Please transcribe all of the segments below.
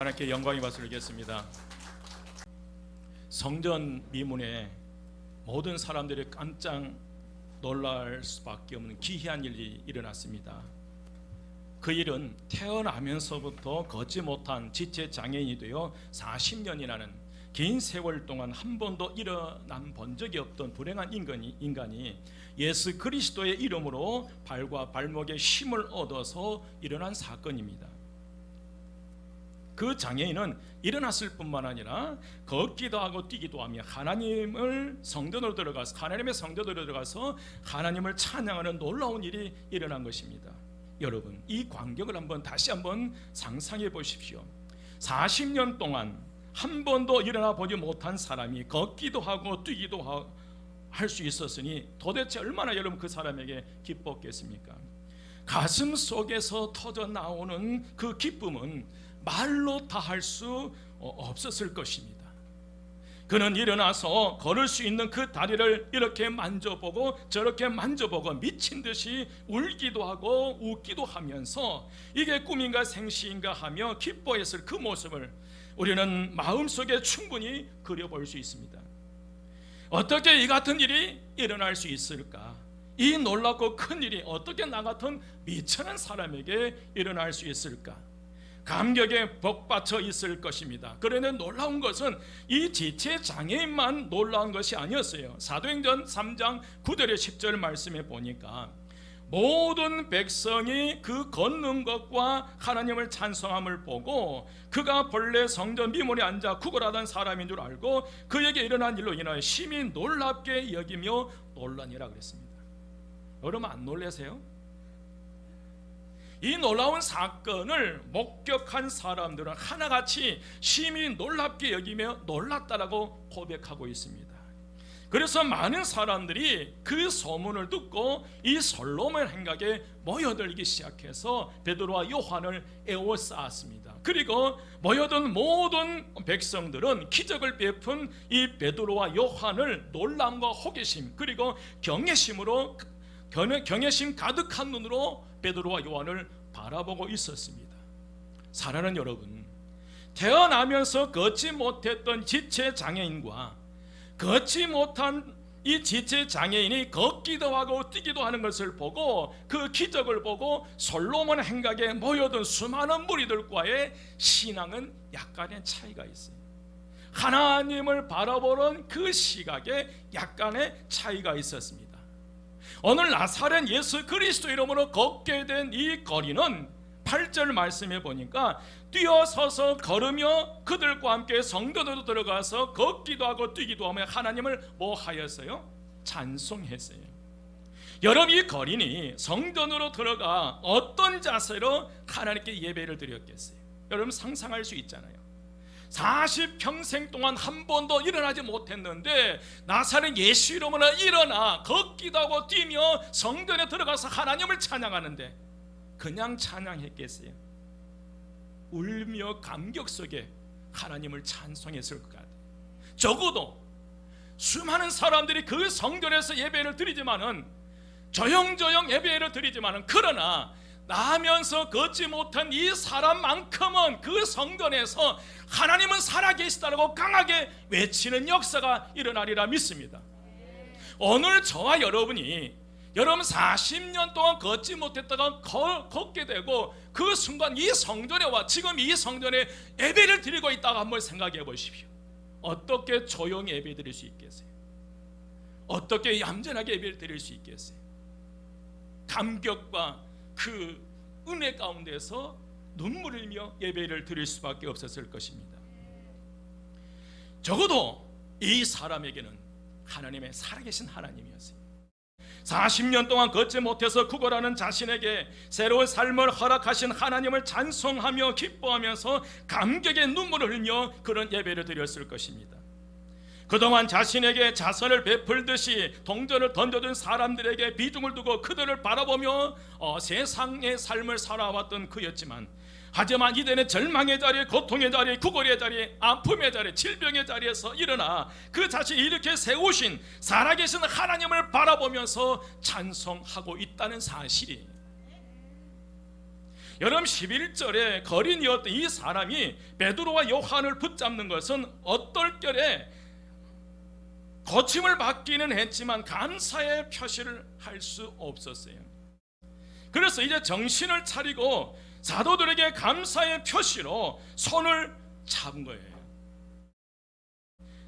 하나님께 영광의 박수를 드리겠습니다. 성전 미문에 모든 사람들이 깜짝 놀랄 수밖에 없는 기이한 일이 일어났습니다. 그 일은 태어나면서부터 걷지 못한 지체 장애인이 되어 40년이라는 긴 세월 동안 한 번도 일어난 본 적이 없던 불행한 인간이 예수 그리스도의 이름으로 발과 발목에 힘을 얻어서 일어난 사건입니다. 그 장애인은 일어났을 뿐만 아니라 걷기도 하고 뛰기도 하며 하나님의 성전으로 들어가서 하나님을 찬양하는 놀라운 일이 일어난 것입니다. 여러분, 이 광경을 다시 한번 상상해 보십시오. 40년 동안 한 번도 일어나 보지 못한 사람이 걷기도 하고 뛰기도 할 수 있었으니 도대체 얼마나 여러분 그 사람에게 기뻤겠습니까? 가슴 속에서 터져 나오는 그 기쁨은 말로 다 할 수 없었을 것입니다. 그는 일어나서 걸을 수 있는 그 다리를 이렇게 만져보고 저렇게 만져보고 미친 듯이 울기도 하고 웃기도 하면서 이게 꿈인가 생시인가 하며 기뻐했을 그 모습을 우리는 마음속에 충분히 그려볼 수 있습니다. 어떻게 이 같은 일이 일어날 수 있을까? 이 놀랍고 큰 일이 어떻게 나 같은 미천한 사람에게 일어날 수 있을까? 감격에 벅받쳐 있을 것입니다. 그런데 놀라운 것은 이 지체 장애인만 놀라운 것이 아니었어요. 사도행전 3장 9절에 10절 말씀에 보니까 모든 백성이 그 걷는 것과 하나님을 찬송함을 보고 그가 본래 성전 미문에 앉아 구걸하던 사람인 줄 알고 그에게 일어난 일로 인하여 심히 놀랍게 여기며 놀라니라 그랬습니다. 여러분 안 놀라세요? 이 놀라운 사건을 목격한 사람들은 하나같이 심히 놀랍게 여기며 놀랐다라고 고백하고 있습니다. 그래서 많은 사람들이 그 소문을 듣고 이 솔로몬 행각에 모여들기 시작해서 베드로와 요한을 에워싸았습니다. 그리고 모여든 모든 백성들은 기적을 베푼 이 베드로와 요한을 놀람과 호기심 그리고 경외심 가득한 눈으로 베드로와 요한을 바라보고 있었습니다. 사랑하는 여러분, 태어나면서 걷지 못했던 지체 장애인과 걷지 못한 이 지체 장애인이 걷기도 하고 뛰기도 하는 것을 보고 그 기적을 보고 솔로몬 행각에 모여든 수많은 무리들과의 신앙은 약간의 차이가 있어요. 하나님을 바라보는 그 시각에 약간의 차이가 있었습니다. 오늘 나사렛 예수 그리스도 이름으로 걷게 된 이 거리는 8절 말씀해 보니까 뛰어서서 걸으며 그들과 함께 성전으로 들어가서 걷기도 하고 뛰기도 하며 하나님을 뭐 하였어요? 찬송했어요. 여러분, 이 거린이 성전으로 들어가 어떤 자세로 하나님께 예배를 드렸겠어요? 여러분 상상할 수 있잖아요. 40평생 동안 한 번도 일어나지 못했는데 나사렛 예수 이름으로 일어나 걷기도 하고 뛰며 성전에 들어가서 하나님을 찬양하는데 그냥 찬양했겠어요? 울며 감격 속에 하나님을 찬송했을 것 같아요. 적어도 수많은 사람들이 그 성전에서 예배를 드리지만은 조용조용 예배를 드리지만은 그러나 나면서 걷지 못한 이 사람만큼은 그 성전에서 하나님은 살아계시다라고 강하게 외치는 역사가 일어나리라 믿습니다. 오늘 저와 여러분이 여러분 40년 동안 걷지 못했다가 걷게 되고 그 순간 이 성전에 와 지금 이 성전에 예배를 드리고 있다가 한번 생각해 보십시오. 어떻게 조용히 예배 드릴 수 있겠어요? 어떻게 얌전하게 예배를 드릴 수 있겠어요? 감격과 그 은혜 가운데서 눈물을 흘리며 예배를 드릴 수밖에 없었을 것입니다. 적어도 이 사람에게는 하나님의 살아계신 하나님이었어요. 40년 동안 걷지 못해서 구걸하는 자신에게 새로운 삶을 허락하신 하나님을 찬송하며 기뻐하면서 감격의 눈물을 흘리며 그런 예배를 드렸을 것입니다. 그동안 자신에게 자선을 베풀듯이 동전을 던져준 사람들에게 비중을 두고 그들을 바라보며 세상의 삶을 살아왔던 그였지만 하지만 이제는 절망의 자리에, 고통의 자리에, 구걸의 자리에, 아픔의 자리에, 질병의 자리에서 일어나 그 자신이 이렇게 세우신 살아계신 하나님을 바라보면서 찬송하고 있다는 사실이 여러분 11절에 거린이었던 이 사람이 베드로와 요한을 붙잡는 것은 어떨 결에 거침을 받기는 했지만 감사의 표시를 할 수 없었어요. 그래서 이제 정신을 차리고 사도들에게 감사의 표시로 손을 잡은 거예요.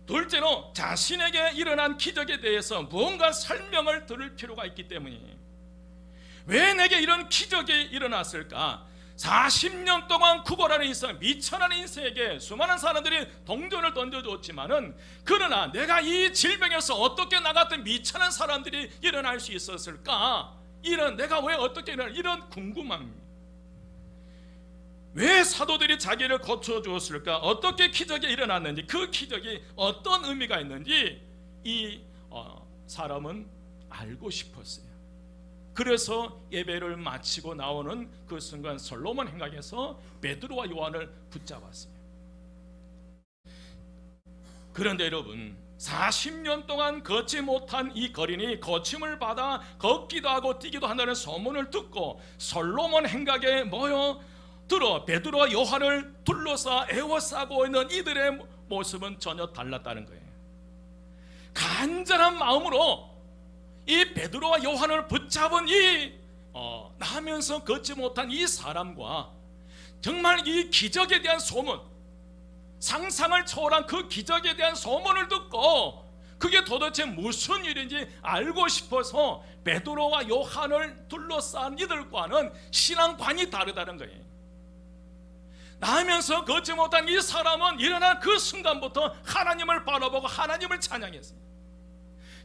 둘째로 자신에게 일어난 기적에 대해서 무언가 설명을 들을 필요가 있기 때문이에요. 왜 내게 이런 기적이 일어났을까? 40년 동안 구걸 안에 있어 미천한 인생에게 수많은 사람들이 동전을 던져줬지만은, 그러나 내가 이 질병에서 어떻게 나갔던 미천한 사람들이 일어날 수 있었을까? 이런, 내가 왜 어떻게 일어날, 이런 궁금함. 왜 사도들이 자기를 고쳐주었을까? 어떻게 기적이 일어났는지, 그 기적이 어떤 의미가 있는지 이 사람은 알고 싶었어요. 그래서 예배를 마치고 나오는 그 순간 솔로몬 행각에서 베드로와 요한을 붙잡았어요. 그런데 여러분, 40년 동안 걷지 못한 이 거린이 거침을 받아 걷기도 하고 뛰기도 한다는 소문을 듣고 솔로몬 행각에 모여들어 베드로와 요한을 둘러싸 에워싸고 있는 이들의 모습은 전혀 달랐다는 거예요. 간절한 마음으로 이 베드로와 요한을 붙잡은 이 나면서 걷지 못한 이 사람과 정말 이 기적에 대한 소문, 상상을 초월한 그 기적에 대한 소문을 듣고 그게 도대체 무슨 일인지 알고 싶어서 베드로와 요한을 둘러싼 이들과는 신앙관이 다르다는 거예요. 나면서 걷지 못한 이 사람은 일어난 그 순간부터 하나님을 바라보고 하나님을 찬양했어요.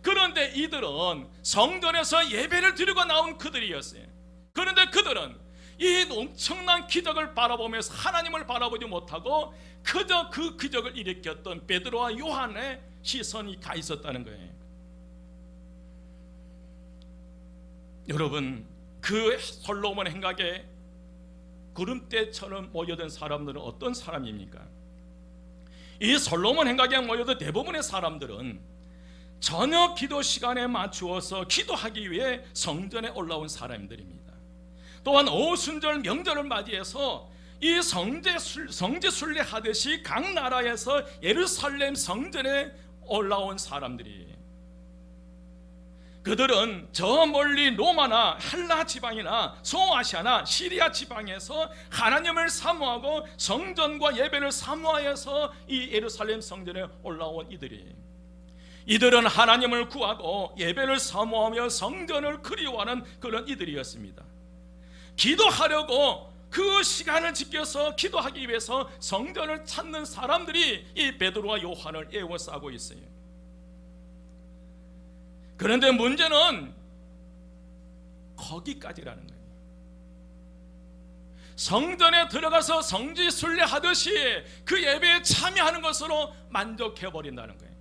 그런데 이들은 성전에서 예배를 드리고 나온 그들이었어요. 그런데 그들은 이 엄청난 기적을 바라보면서 하나님을 바라보지 못하고 그저 그 기적을 일으켰던 베드로와 요한의 시선이 가 있었다는 거예요. 여러분, 그 솔로몬 행각에 구름대처럼 모여든 사람들은 어떤 사람입니까? 이 솔로몬 행각에 모여든 대부분의 사람들은 저녁 기도 시간에 맞추어서 기도하기 위해 성전에 올라온 사람들입니다. 또한 오순절 명절을 맞이해서 이 성지 순례하듯이 각 나라에서 예루살렘 성전에 올라온 사람들이, 그들은 저 멀리 로마나 헬라 지방이나 소아시아나 시리아 지방에서 하나님을 사모하고 성전과 예배를 사모하여서 이 예루살렘 성전에 올라온 이들은 하나님을 구하고 예배를 사모하며 성전을 그리워하는 그런 이들이었습니다. 기도하려고 그 시간을 지켜서 기도하기 위해서 성전을 찾는 사람들이 이 베드로와 요한을 에워싸고 있어요. 그런데 문제는 거기까지라는 거예요. 성전에 들어가서 성지 순례하듯이 그 예배에 참여하는 것으로 만족해버린다는 거예요.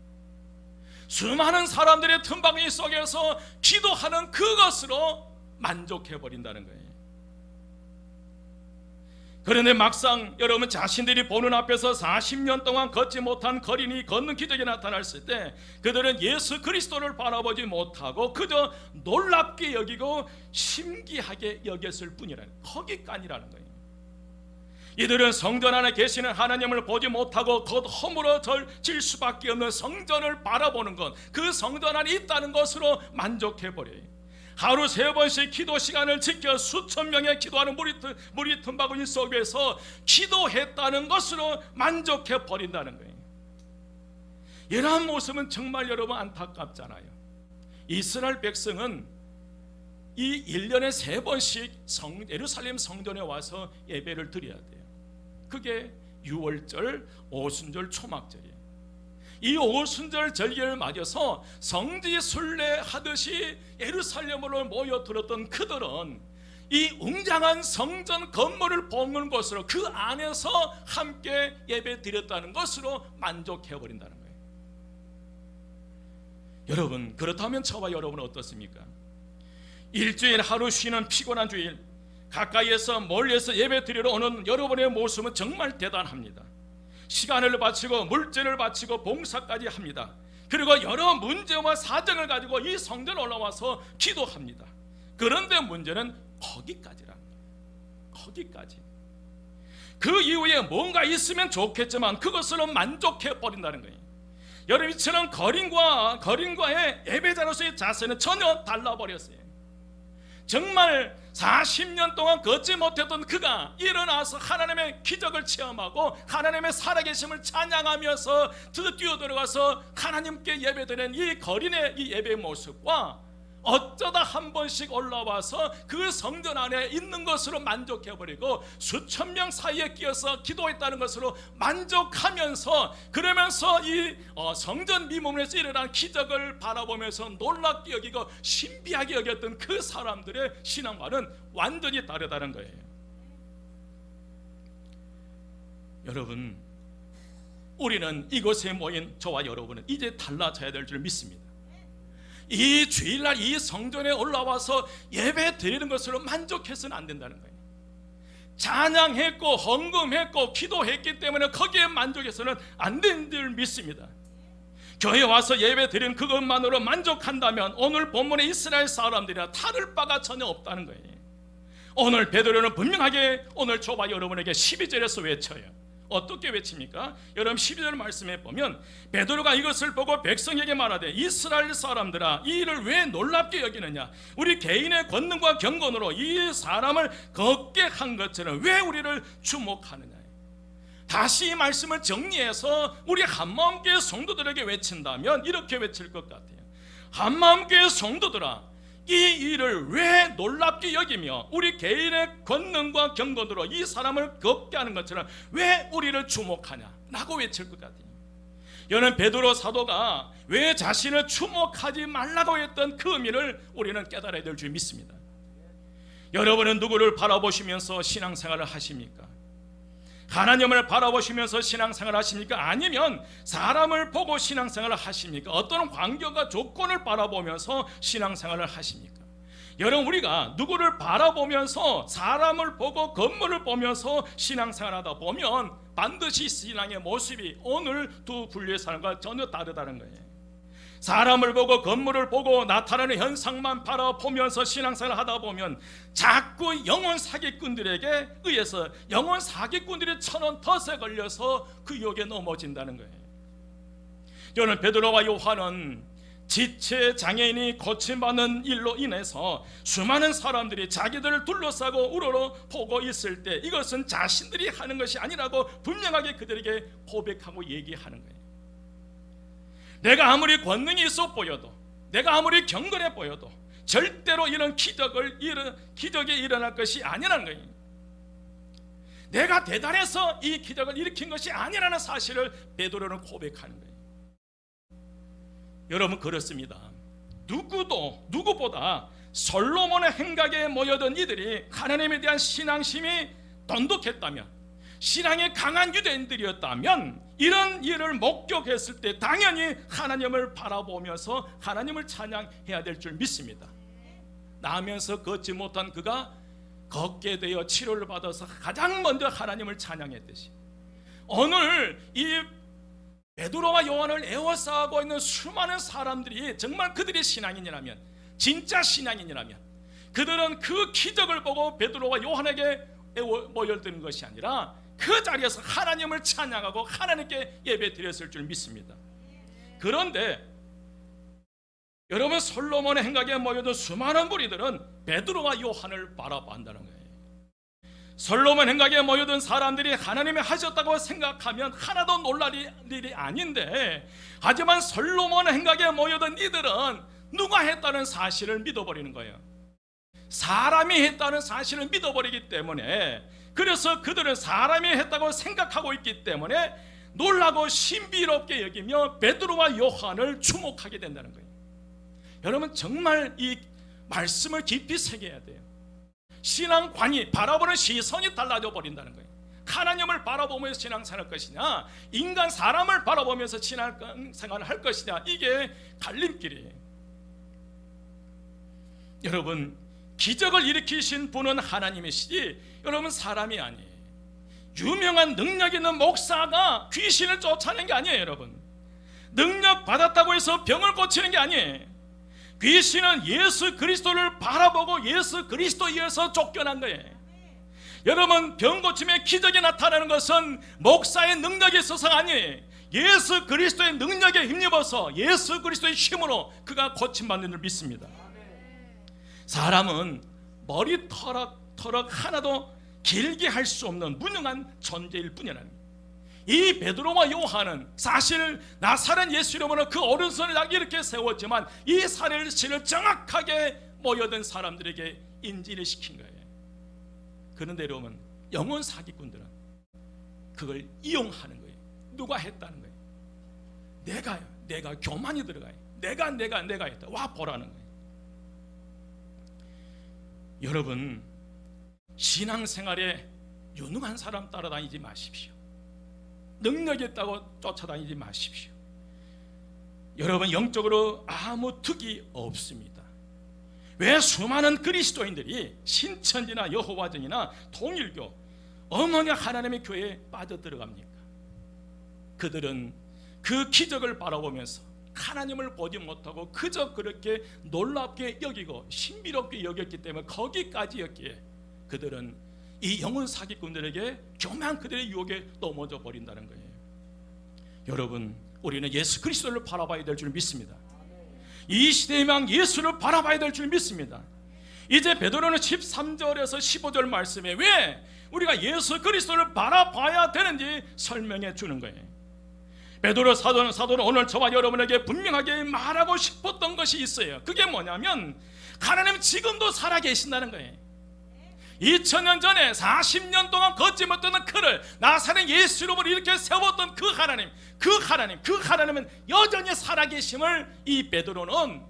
수많은 사람들의 틈바구니 속에서 기도하는 그것으로 만족해버린다는 거예요. 그런데 막상 여러분 자신들이 보는 앞에서 40년 동안 걷지 못한 거린이 걷는 기적이 나타났을 때 그들은 예수 그리스도를 바라보지 못하고 그저 놀랍게 여기고 신기하게 여겼을 뿐이라는, 거기까지라는 거예요. 이들은 성전 안에 계시는 하나님을 보지 못하고 곧 허물어질 수밖에 없는 성전을 바라보는 것, 그 성전 안에 있다는 것으로 만족해버려요. 하루 3번씩 기도 시간을 지켜 수천 명의 기도하는 무리 틈바구니 속에서 기도했다는 것으로 만족해버린다는 거예요. 이러한 모습은 정말 여러분 안타깝잖아요. 이스라엘 백성은 이 1년에 3번씩 예루살렘 성전에 와서 예배를 드려야 돼요. 그게 유월절, 오순절, 초막절이에요. 이 오순절 절기를 맞아서 성지 순례하듯이 예루살렘으로 모여들었던 그들은 이 웅장한 성전 건물을 보는 것으로 그 안에서 함께 예배 드렸다는 것으로 만족해버린다는 거예요. 여러분, 그렇다면 저와 여러분은 어떻습니까? 일주일 하루 쉬는 피곤한 주일, 가까이에서 멀리에서 예배 드리러 오는 여러분의 모습은 정말 대단합니다. 시간을 바치고 물질을 바치고 봉사까지 합니다. 그리고 여러 문제와 사정을 가지고 이 성전에 올라와서 기도합니다. 그런데 문제는 거기까지랍니다. 거기까지. 그 이후에 뭔가 있으면 좋겠지만 그것으로 만족해 버린다는 거예요. 여러분, 이처럼 거린과의 예배자로서의 자세는 전혀 달라버렸어요. 정말 40년 동안 걷지 못했던 그가 일어나서 하나님의 기적을 체험하고 하나님의 살아계심을 찬양하면서 뛰어들어가서 하나님께 예배드리는 이 거린의 이 예배 모습과 어쩌다 한 번씩 올라와서 그 성전 안에 있는 것으로 만족해버리고 수천 명 사이에 끼어서 기도했다는 것으로 만족하면서, 그러면서 이 성전 미문에서 일어난 기적을 바라보면서 놀랍게 여기고 신비하게 여겼던 그 사람들의 신앙과는 완전히 다르다는 거예요. 여러분, 우리는 이곳에 모인 저와 여러분은 이제 달라져야 될 줄 믿습니다. 이 주일날 이 성전에 올라와서 예배 드리는 것으로 만족해서는 안 된다는 거예요. 찬양했고 헌금했고 기도했기 때문에 거기에 만족해서는 안 되는 줄 믿습니다. 교회에 와서 예배 드리는 그것만으로 만족한다면 오늘 본문의 이스라엘 사람들이라 다를 바가 전혀 없다는 거예요. 오늘 베드로는 분명하게 오늘 저와 여러분에게 12절에서 외쳐요. 어떻게 외칩니까? 여러분 12절 말씀에 보면 베드로가 이것을 보고 백성에게 말하되 이스라엘 사람들아, 이 일을 왜 놀랍게 여기느냐? 우리 개인의 권능과 경건으로 이 사람을 걷게 한 것처럼 왜 우리를 주목하느냐? 다시 이 말씀을 정리해서 우리 한마음교회 성도들에게 외친다면 이렇게 외칠 것 같아요. 한마음교회 성도들아, 이 일을 왜 놀랍게 여기며 우리 개인의 권능과 경건으로 이 사람을 걷게 하는 것처럼 왜 우리를 주목하냐 라고 외칠 것 같아요. 여러분, 베드로 사도가 왜 자신을 주목하지 말라고 했던 그 의미를 우리는 깨달아야 될 줄 믿습니다. 여러분은 누구를 바라보시면서 신앙생활을 하십니까? 하나님을 바라보시면서 신앙생활을 하십니까? 아니면 사람을 보고 신앙생활을 하십니까? 어떤 환경과 조건을 바라보면서 신앙생활을 하십니까? 여러분, 우리가 누구를 바라보면서 사람을 보고 건물을 보면서 신앙생활하다 보면 반드시 신앙의 모습이 오늘 두 분류의 사람과 전혀 다르다는 거예요. 사람을 보고 건물을 보고 나타나는 현상만 바라보면서 신앙생활을 하다 보면 자꾸 영혼 사기꾼들에게 의해서 영혼 사기꾼들이 천원 덫에 걸려서 그 유혹에 넘어진다는 거예요. 저는 베드로와 요한은 지체 장애인이 고침받는 일로 인해서 수많은 사람들이 자기들을 둘러싸고 우러러보고 있을 때 이것은 자신들이 하는 것이 아니라고 분명하게 그들에게 고백하고 얘기하는 거예요. 내가 아무리 권능이 있어 보여도, 내가 아무리 경건해 보여도 절대로 이런 기적이 일어날 것이 아니라는 거예요. 내가 대단해서 이 기적을 일으킨 것이 아니라는 사실을 베드로는 고백하는 거예요. 여러분, 그렇습니다. 누구보다 솔로몬의 행각에 모여든 이들이 하나님에 대한 신앙심이 돈독했다면, 신앙이 강한 유대인들이었다면 이런 일을 목격했을 때 당연히 하나님을 바라보면서 하나님을 찬양해야 될 줄 믿습니다. 나면서 걷지 못한 그가 걷게 되어 치료를 받아서 가장 먼저 하나님을 찬양했듯이 오늘 이 베드로와 요한을 에워싸고 있는 수많은 사람들이 정말 그들의 신앙인이라면, 진짜 신앙인이라면 그들은 그 기적을 보고 베드로와 요한에게 모여드는 것이 아니라 그 자리에서 하나님을 찬양하고 하나님께 예배 드렸을 줄 믿습니다. 그런데 여러분, 솔로몬의 행각에 모여든 수많은 무리들은 베드로와 요한을 바라본다는 거예요. 솔로몬 행각에 모여든 사람들이 하나님이 하셨다고 생각하면 하나도 놀랄 일이 아닌데, 하지만 솔로몬 행각에 모여든 이들은 누가 했다는 사실을 믿어버리는 거예요. 사람이 했다는 사실을 믿어버리기 때문에, 그래서 그들은 사람이 했다고 생각하고 있기 때문에 놀라고 신비롭게 여기며 베드로와 요한을 주목하게 된다는 거예요. 여러분, 정말 이 말씀을 깊이 새겨야 돼요. 신앙관이, 바라보는 시선이 달라져 버린다는 거예요. 하나님을 바라보면서 신앙생활할 것이냐, 인간 사람을 바라보면서 신앙생활을 할 것이냐, 이게 갈림길이에요. 여러분, 기적을 일으키신 분은 하나님이시지 여러분 사람이 아니에요. 유명한 능력 있는 목사가 귀신을 쫓아내는 게 아니에요. 여러분, 능력 받았다고 해서 병을 고치는 게 아니에요. 귀신은 예수 그리스도를 바라보고 예수 그리스도에 의해서 쫓겨난 거예요. 여러분, 병 고침의 기적이 나타나는 것은 목사의 능력이 있어서가 아니에요. 예수 그리스도의 능력에 힘입어서 예수 그리스도의 힘으로 그가 고침받는 줄 믿습니다. 사람은 머리 터럭 하나도 길게 할 수 없는 무능한 존재일 뿐이라는 거예요. 이 베드로와 요한은 사실 나사렛 예수 이름으로 그 오른손을 딱 이렇게 세웠지만 이 사실을 정확하게 모여든 사람들에게 인지를 시킨 거예요. 그런데 여러분, 영혼 사기꾼들은 그걸 이용하는 거예요. 누가 했다는 거예요? 내가 교만이 들어가요. 내가 했다. 와 보라는 거예요. 여러분, 신앙생활에 유능한 사람 따라다니지 마십시오. 능력이 있다고 쫓아다니지 마십시오. 여러분, 영적으로 아무 득이 없습니다. 왜 수많은 그리스도인들이 신천지나 여호와전이나 통일교, 어머니 하나님의 교회에 빠져들어갑니까? 그들은 그 기적을 바라보면서 하나님을 보지 못하고 그저 그렇게 놀랍게 여기고 신비롭게 여겼기 때문에 거기까지였기에 그들은 이 영혼 사기꾼들에게 교만한 그들의 유혹에 넘어져 버린다는 거예요. 여러분, 우리는 예수 그리스도를 바라봐야 될 줄 믿습니다. 이 시대의 망 예수를 바라봐야 될 줄 믿습니다. 이제 베드로는 13절에서 15절 말씀에 왜 우리가 예수 그리스도를 바라봐야 되는지 설명해 주는 거예요. 베드로 사도는 오늘 저와 여러분에게 분명하게 말하고 싶었던 것이 있어요. 그게 뭐냐면 하나님 지금도 살아계신다는 거예요. 2000년 전에 40년 동안 걷지 못하는 그를 나사렛 예수 이름으로 이렇게 세웠던 그 하나님은 여전히 살아계심을 이 베드로는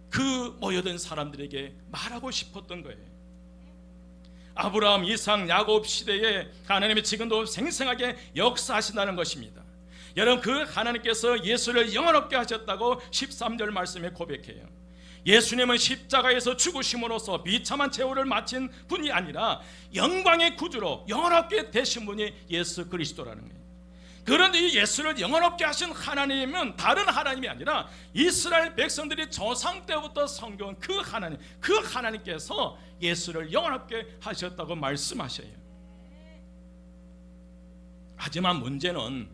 그 모여든 사람들에게 말하고 싶었던 거예요. 아브라함, 이삭, 야곱 시대에 하나님이 지금도 생생하게 역사하신다는 것입니다. 여러분, 그 하나님께서 예수를 영원롭게 하셨다고 13절 말씀에 고백해요. 예수님은 십자가에서 죽으심으로써 비참한 제후를 마친 분이 아니라 영광의 구주로 영원롭게 되신 분이 예수 그리스도라는 거예요. 그런데 이 예수를 영원롭게 하신 하나님은 다른 하나님이 아니라 이스라엘 백성들이 조상 때부터 섬겨온 그 하나님께서 예수를 영원롭게 하셨다고 말씀하셔요. 하지만 문제는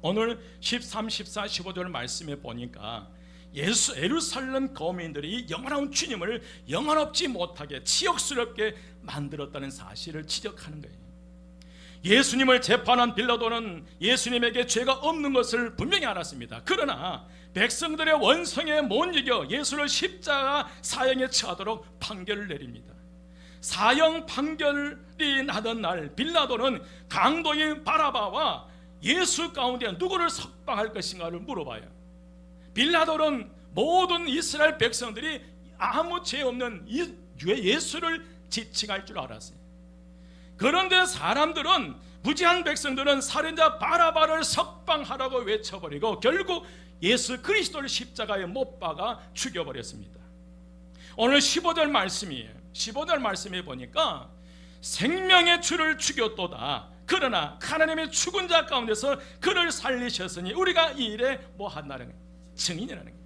오늘 13, 14, 15절 말씀에 보니까 예루살렘 거민들이 영원한 주님을 영원롭지 못하게 치욕스럽게 만들었다는 사실을 지적하는 거예요. 예수님을 재판한 빌라도는 예수님에게 죄가 없는 것을 분명히 알았습니다. 그러나 백성들의 원성에 못 이겨 예수를 십자가 사형에 처하도록 판결을 내립니다. 사형 판결이 나던 날 빌라도는 강도인 바라바와 예수 가운데 누구를 석방할 것인가를 물어봐요. 빌라도는 모든 이스라엘 백성들이 아무 죄 없는 예수를 지칭할 줄 알았어요. 그런데 사람들은, 무지한 백성들은 살인자 바라바를 석방하라고 외쳐버리고 결국 예수 그리스도를 십자가에 못 박아 죽여버렸습니다. 오늘 15절 말씀이에요. 15절 말씀에 보니까 생명의 주를 죽였도다. 그러나 하나님의 죽은 자 가운데서 그를 살리셨으니 우리가 이 일에 뭐 한다는 거예요? 증인이라는 거예요.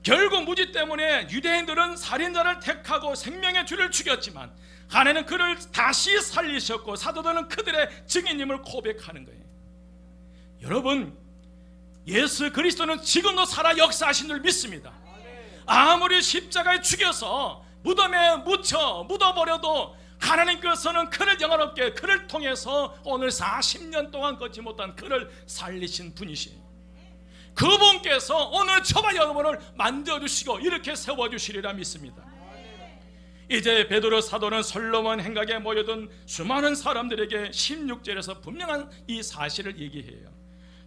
결국 무지 때문에 유대인들은 살인자를 택하고 생명의 주를 죽였지만 하나님은 그를 다시 살리셨고 사도들은 그들의 증인임을 고백하는 거예요. 여러분, 예수 그리스도는 지금도 살아 역사하신 줄 믿습니다. 아무리 십자가에 죽여서 무덤에 묻어버려도 하나님께서는 그를 영원롭게, 그를 통해서 오늘 40년 동안 걷지 못한 그를 살리신 분이시에요. 그분께서 오늘 저와 여러분을 만져주시고 이렇게 세워주시리라 믿습니다. 이제 베드로 사도는 솔로몬 행각에 모여든 수많은 사람들에게 16절에서 분명한 이 사실을 얘기해요.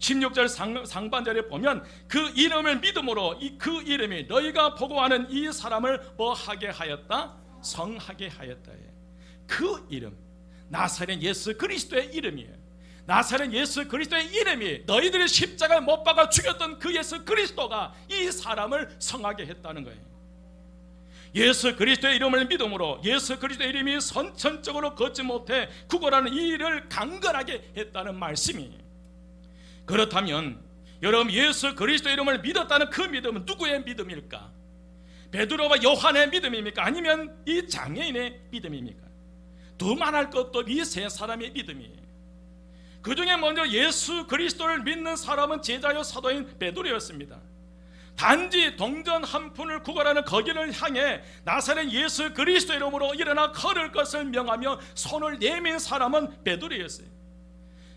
16절 상반절에 보면 그 이름을 믿음으로 그 이름이 너희가 보고하는 이 사람을 뭐하게 하였다? 성하게 하였다. 그 이름, 나사렛 예수 그리스도의 이름이에요. 나사렛 예수 그리스도의 이름이 너희들이 십자가에 못 박아 죽였던 그 예수 그리스도가 이 사람을 성하게 했다는 거예요. 예수 그리스도의 이름을 믿음으로 예수 그리스도의 이름이 선천적으로 걷지 못해 구걸하는 이 일을 강건하게 했다는 말씀이에요. 그렇다면 여러분, 예수 그리스도의 이름을 믿었다는 그 믿음은 누구의 믿음일까? 베드로와 요한의 믿음입니까? 아니면 이 장애인의 믿음입니까? 두말할 것도 이 세 사람의 믿음이. 그 중에 먼저 예수 그리스도를 믿는 사람은 제자요 사도인 베드로였습니다. 단지 동전 한 푼을 구걸하는 거기를 향해 나사렛 예수 그리스도 이름으로 일어나 걸을 것을 명하며 손을 내민 사람은 베드로였어요.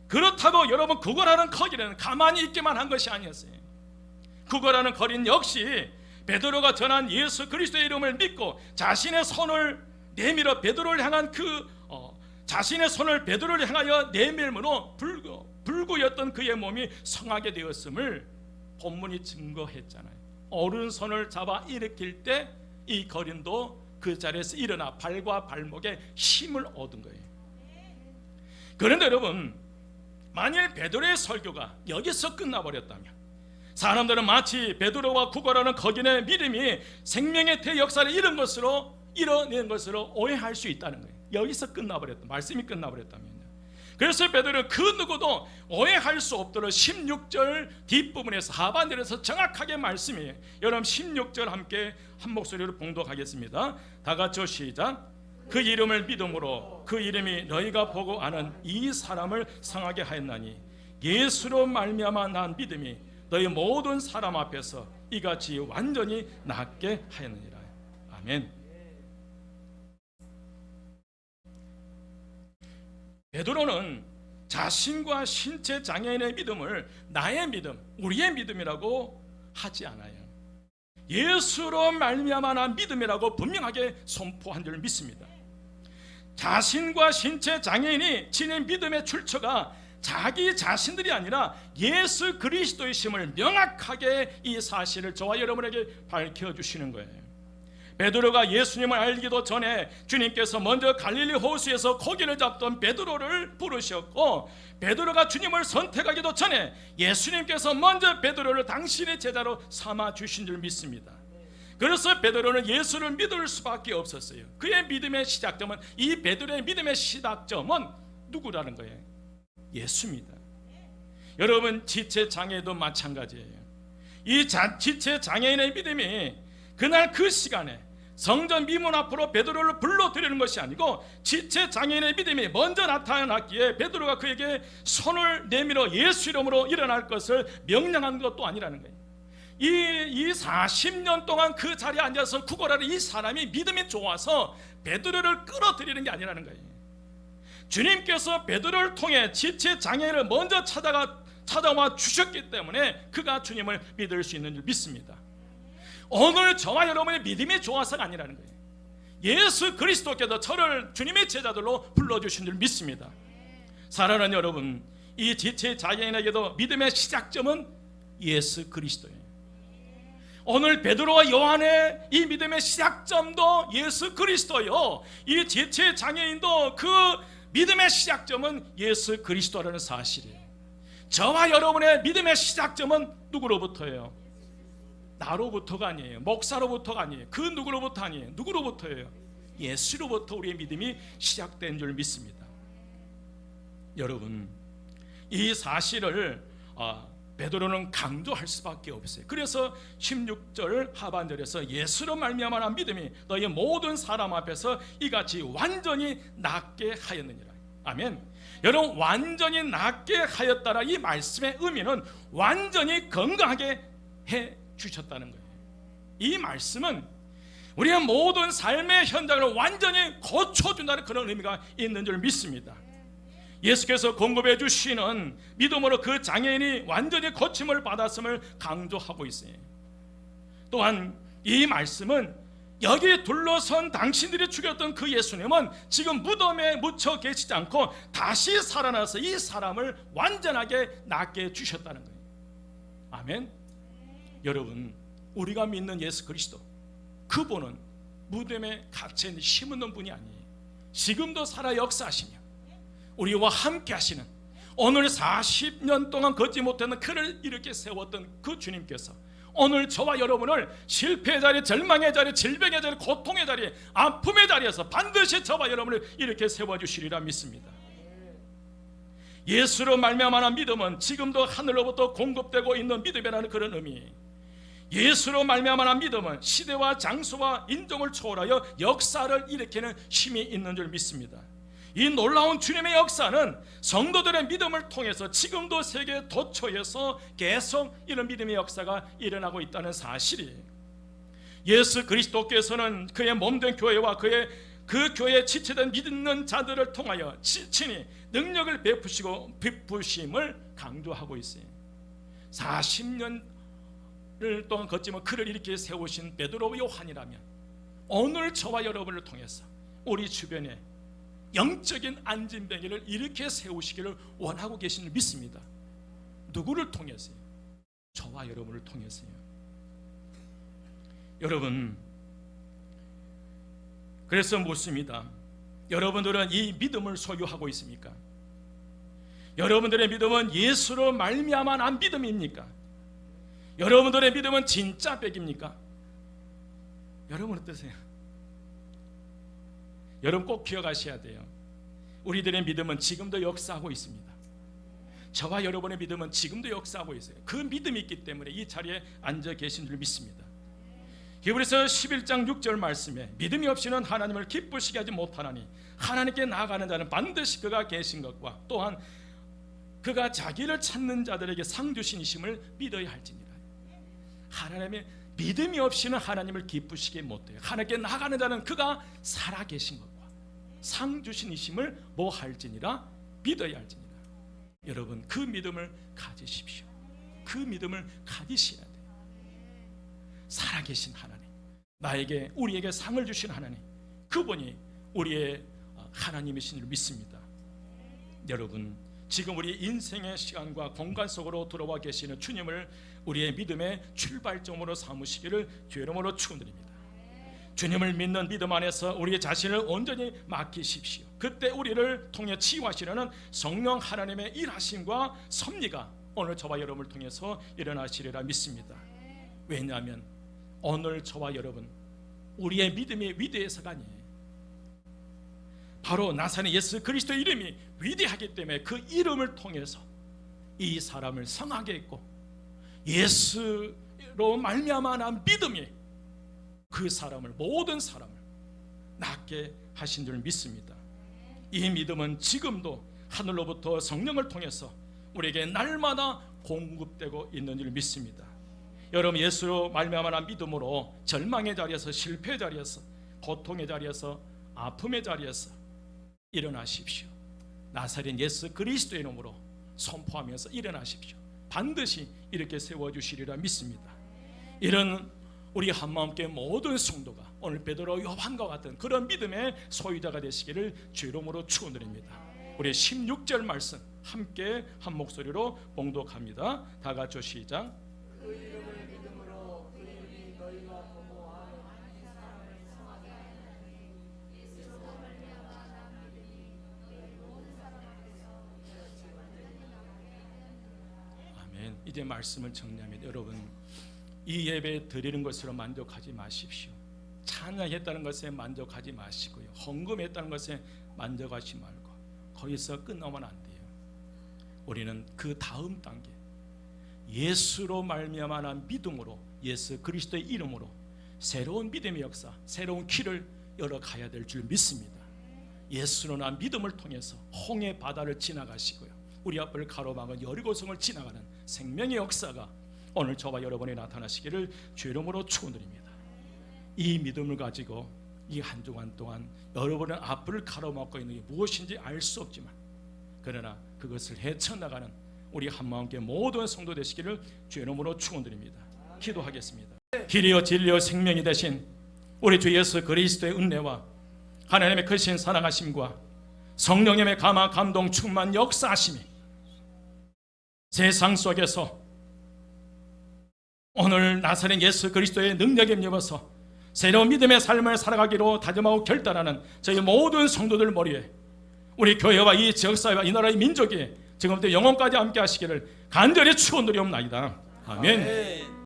그렇다고 여러분, 구걸하는 거기는 가만히 있기만 한 것이 아니었어요. 구걸하는 거린 역시 베드로가 전한 예수 그리스도의 이름을 믿고 자신의 손을 내밀어 베드로를 향한 자신의 손을 베드로를 향하여 내밀므로 불구였던 그의 몸이 성하게 되었음을 본문이 증거했잖아요. 오른손을 잡아 일으킬 때 이 거린도 그 자리에서 일어나 발과 발목에 힘을 얻은 거예요. 그런데 여러분, 만일 베드로의 설교가 여기서 끝나버렸다면 사람들은 마치 베드로와 구걸하는 거긴의 믿음이 생명의 대역사를 이뤄낸 것으로 오해할 수 있다는 거예요. 여기서 끝나버렸다, 말씀이 끝나버렸다면요. 그래서 베드로는 그 누구도 오해할 수 없도록 16절 뒷부분에서 하반절에서 정확하게 말씀이에요. 여러분 16절 함께 한 목소리로 봉독하겠습니다. 다 같이 시작. 그 이름을 믿음으로 그 이름이 너희가 보고 아는 이 사람을 상하게 하였나니 예수로 말미암아 난 믿음이 너희 모든 사람 앞에서 이같이 완전히 낫게 하였느니라. 아멘. 베드로는 자신과 신체 장애인의 믿음을 나의 믿음, 우리의 믿음이라고 하지 않아요. 예수로 말미암아 난 믿음이라고 분명하게 선포한 줄 믿습니다. 자신과 신체 장애인이 지닌 믿음의 출처가 자기 자신들이 아니라 예수 그리스도이심을 명확하게 이 사실을 저와 여러분에게 밝혀주시는 거예요. 베드로가 예수님을 알기도 전에 주님께서 먼저 갈릴리 호수에서 고기를 잡던 베드로를 부르셨고, 베드로가 주님을 선택하기도 전에 예수님께서 먼저 베드로를 당신의 제자로 삼아 주신 줄 믿습니다. 그래서 베드로는 예수를 믿을 수밖에 없었어요. 그의 믿음의 시작점은, 이 베드로의 믿음의 시작점은 누구라는 거예요? 예수입니다. 여러분, 지체장애도 마찬가지예요. 이 지체장애인의 믿음이 그날 그 시간에 성전 미문 앞으로 베드로를 불러들이는 것이 아니고 지체장애인의 믿음이 먼저 나타났기에 베드로가 그에게 손을 내밀어 예수 이름으로 일어날 것을 명령한 것도 아니라는 거예요. 이 40년 동안 그 자리에 앉아서 구걸하는 이 사람이 믿음이 좋아서 베드로를 끌어들이는 게 아니라는 거예요. 주님께서 베드로를 통해 지체장애인을 먼저 찾아와 주셨기 때문에 그가 주님을 믿을 수 있는 줄 믿습니다. 오늘 저와 여러분의 믿음이 좋아서가 아니라는 거예요. 예수 그리스도께서 저를 주님의 제자들로 불러주신 줄 믿습니다. 사랑하는 여러분, 이 지체장애인에게도 믿음의 시작점은 예수 그리스도예요. 오늘 베드로와 요한의 이 믿음의 시작점도 예수 그리스도요, 이 지체장애인도 그 믿음의 시작점은 예수 그리스도라는 사실이에요. 저와 여러분의 믿음의 시작점은 누구로부터예요? 나로부터가 아니에요. 목사로부터가 아니에요. 그 누구로부터 아니에요. 누구로부터예요? 예수로부터 우리의 믿음이 시작된 줄 믿습니다. 여러분, 이 사실을 베드로는 강조할 수밖에 없어요. 그래서 16절 하반절에서 예수로 말미암아 난 믿음이 너희 모든 사람 앞에서 이같이 완전히 낫게 하였느니라. 아멘. 여러분, 완전히 낫게 하였다라 이 말씀의 의미는 완전히 건강하게 해 주셨다는 거예요. 이 말씀은 우리의 모든 삶의 현장을 완전히 고쳐준다는 그런 의미가 있는 줄 믿습니다. 예수께서 공급해 주시는 믿음으로 그 장애인이 완전히 고침을 받았음을 강조하고 있어요. 또한 이 말씀은 여기 둘러선 당신들이 죽였던 그 예수님은 지금 무덤에 묻혀 계시지 않고 다시 살아나서 이 사람을 완전하게 낫게 해 주셨다는 거예요. 아멘. 여러분, 우리가 믿는 예수 그리스도, 그분은 무덤에 갇혀 있는 힘없는 분이 아니에요. 지금도 살아 역사하시며 우리와 함께 하시는, 오늘 40년 동안 걷지 못하는 그를 이렇게 세웠던 그 주님께서 오늘 저와 여러분을 실패의 자리, 절망의 자리, 질병의 자리, 고통의 자리, 아픔의 자리에서 반드시 저와 여러분을 이렇게 세워주시리라 믿습니다. 예수로 말미암아 믿음은 지금도 하늘로부터 공급되고 있는 믿음이라는 그런 의미. 예수로 말미암아 믿음은 시대와 장소와 인종을 초월하여 역사를 일으키는 힘이 있는 줄 믿습니다. 이 놀라운 주님의 역사는 성도들의 믿음을 통해서 지금도 세계 도처에서 계속 이런 믿음의 역사가 일어나고 있다는 사실이, 예수 그리스도께서는 그의 몸된 교회와 그 교회에 지체된 믿는 자들을 통하여 친히 능력을 베푸심을 강조하고 있어요. 40년을 동안 거치며 그를 이렇게 세우신 베드로 요한이라면 오늘 저와 여러분을 통해서 우리 주변에 영적인 안진뱅이를 이렇게 세우시기를 원하고 계신 줄 믿습니다. 누구를 통해서요? 저와 여러분을 통해서요. 여러분, 그래서 묻습니다. 여러분들은 이 믿음을 소유하고 있습니까? 여러분들의 믿음은 예수로 말미암아 난 믿음입니까? 여러분들의 믿음은 진짜 백입니까? 여러분 어떠세요? 여러분 꼭 기억하셔야 돼요. 우리들의 믿음은 지금도 역사하고 있습니다. 저와 여러분의 믿음은 지금도 역사하고 있어요. 그 믿음이 있기 때문에 이 자리에 앉아 계신 줄 믿습니다. 히브리서 11장 6절 말씀에 믿음이 없이는 하나님을 기쁘시게 하지 못하나니 하나님께 나아가는 자는 반드시 그가 계신 것과 또한 그가 자기를 찾는 자들에게 상 주신이심을 믿어야 할지니라. 하나님의 믿음이 없이는 하나님을 기쁘시게 못해요. 하나님께 나아가는 자는 그가 살아계신 것과 상 주신이심을 뭐 할지니라, 믿어야 할지니라. 여러분 그 믿음을 가지십시오. 그 믿음을 가지셔야 돼요. 살아계신 하나님, 나에게 우리에게 상을 주신 하나님, 그분이 우리의 하나님이신 줄 믿습니다. 여러분 지금 우리 인생의 시간과 공간 속으로 들어와 계시는 주님을 우리의 믿음의 출발점으로 삼으시기를 주의 이름으로 축원드립니다. 주님을 믿는 믿음 안에서 우리의 자신을 온전히 맡기십시오. 그때 우리를 통해 치유하시려는 성령 하나님의 일하심과 섭리가 오늘 저와 여러분을 통해서 일어나시리라 믿습니다. 왜냐하면 오늘 저와 여러분 우리의 믿음이 위대해서가 아니에요. 바로 나사렛 예수 그리스도의 이름이 위대하기 때문에 그 이름을 통해서 이 사람을 성하게 했고 예수로 말미암아 난 믿음이 그 사람을, 모든 사람을 낫게 하신 줄 믿습니다. 이 믿음은 지금도 하늘로부터 성령을 통해서 우리에게 날마다 공급되고 있는 줄 믿습니다. 여러분 예수로 말미암아 난 믿음으로 절망의 자리에서, 실패의 자리에서, 고통의 자리에서, 아픔의 자리에서 일어나십시오. 나사렛 예수 그리스도의 이름으로 선포하면서 일어나십시오. 반드시 이렇게 세워주시리라 믿습니다. 이런 우리 한마음교회 모든 성도가 오늘 베드로 요한과 같은 그런 믿음의 소유자가 되시기를 주 이름으로 축원드립니다. 우리 16절 말씀 함께 한 목소리로 봉독합니다. 다 같이 시작. 그 이름을 믿음으로 그 이름이 너희가 보고 아는 사람을 성하게 하였나니 예수로 말미암아 난 믿으니 너희 모든 사람 앞에서 그렇지 완전히 나가게 하였느니라. 아멘. 이제 말씀을 정리합니다. 여러분 이 예배 드리는 것으로 만족하지 마십시오. 찬양했다는 것에 만족하지 마시고요, 헌금했다는 것에 만족하지 말고 거기서 끝나면 안 돼요. 우리는 그 다음 단계, 예수로 말미암아 난 믿음으로, 예수 그리스도의 이름으로 새로운 믿음의 역사, 새로운 길을 열어가야 될 줄 믿습니다. 예수로 난 믿음을 통해서 홍해 바다를 지나가시고요, 우리 앞을 가로막은 여리고성을 지나가는 생명의 역사가 오늘 저와 여러분이 나타나시기를 주 이름으로 축원드립니다. 이 믿음을 가지고 이 한 주간 동안 여러분의 앞을 가로막고 있는 게 무엇인지 알 수 없지만 그러나 그것을 헤쳐나가는 우리 한마음교회 모든 성도 되시기를 주 이름으로 축원드립니다. 기도하겠습니다. 길이요 진리요 생명이 되신 우리 주 예수 그리스도의 은혜와 하나님의 크신 사랑하심과 성령님의 감화 감동 충만 역사하심이 세상 속에서 오늘 나사렛 예수 그리스도의 능력에 힘입어서 새로운 믿음의 삶을 살아가기로 다짐하고 결단하는 저희 모든 성도들 머리에 우리 교회와 이 지역사회와 이 나라의 민족이 지금부터 영원까지 함께 하시기를 간절히 축원드리옵나이다. 아멘.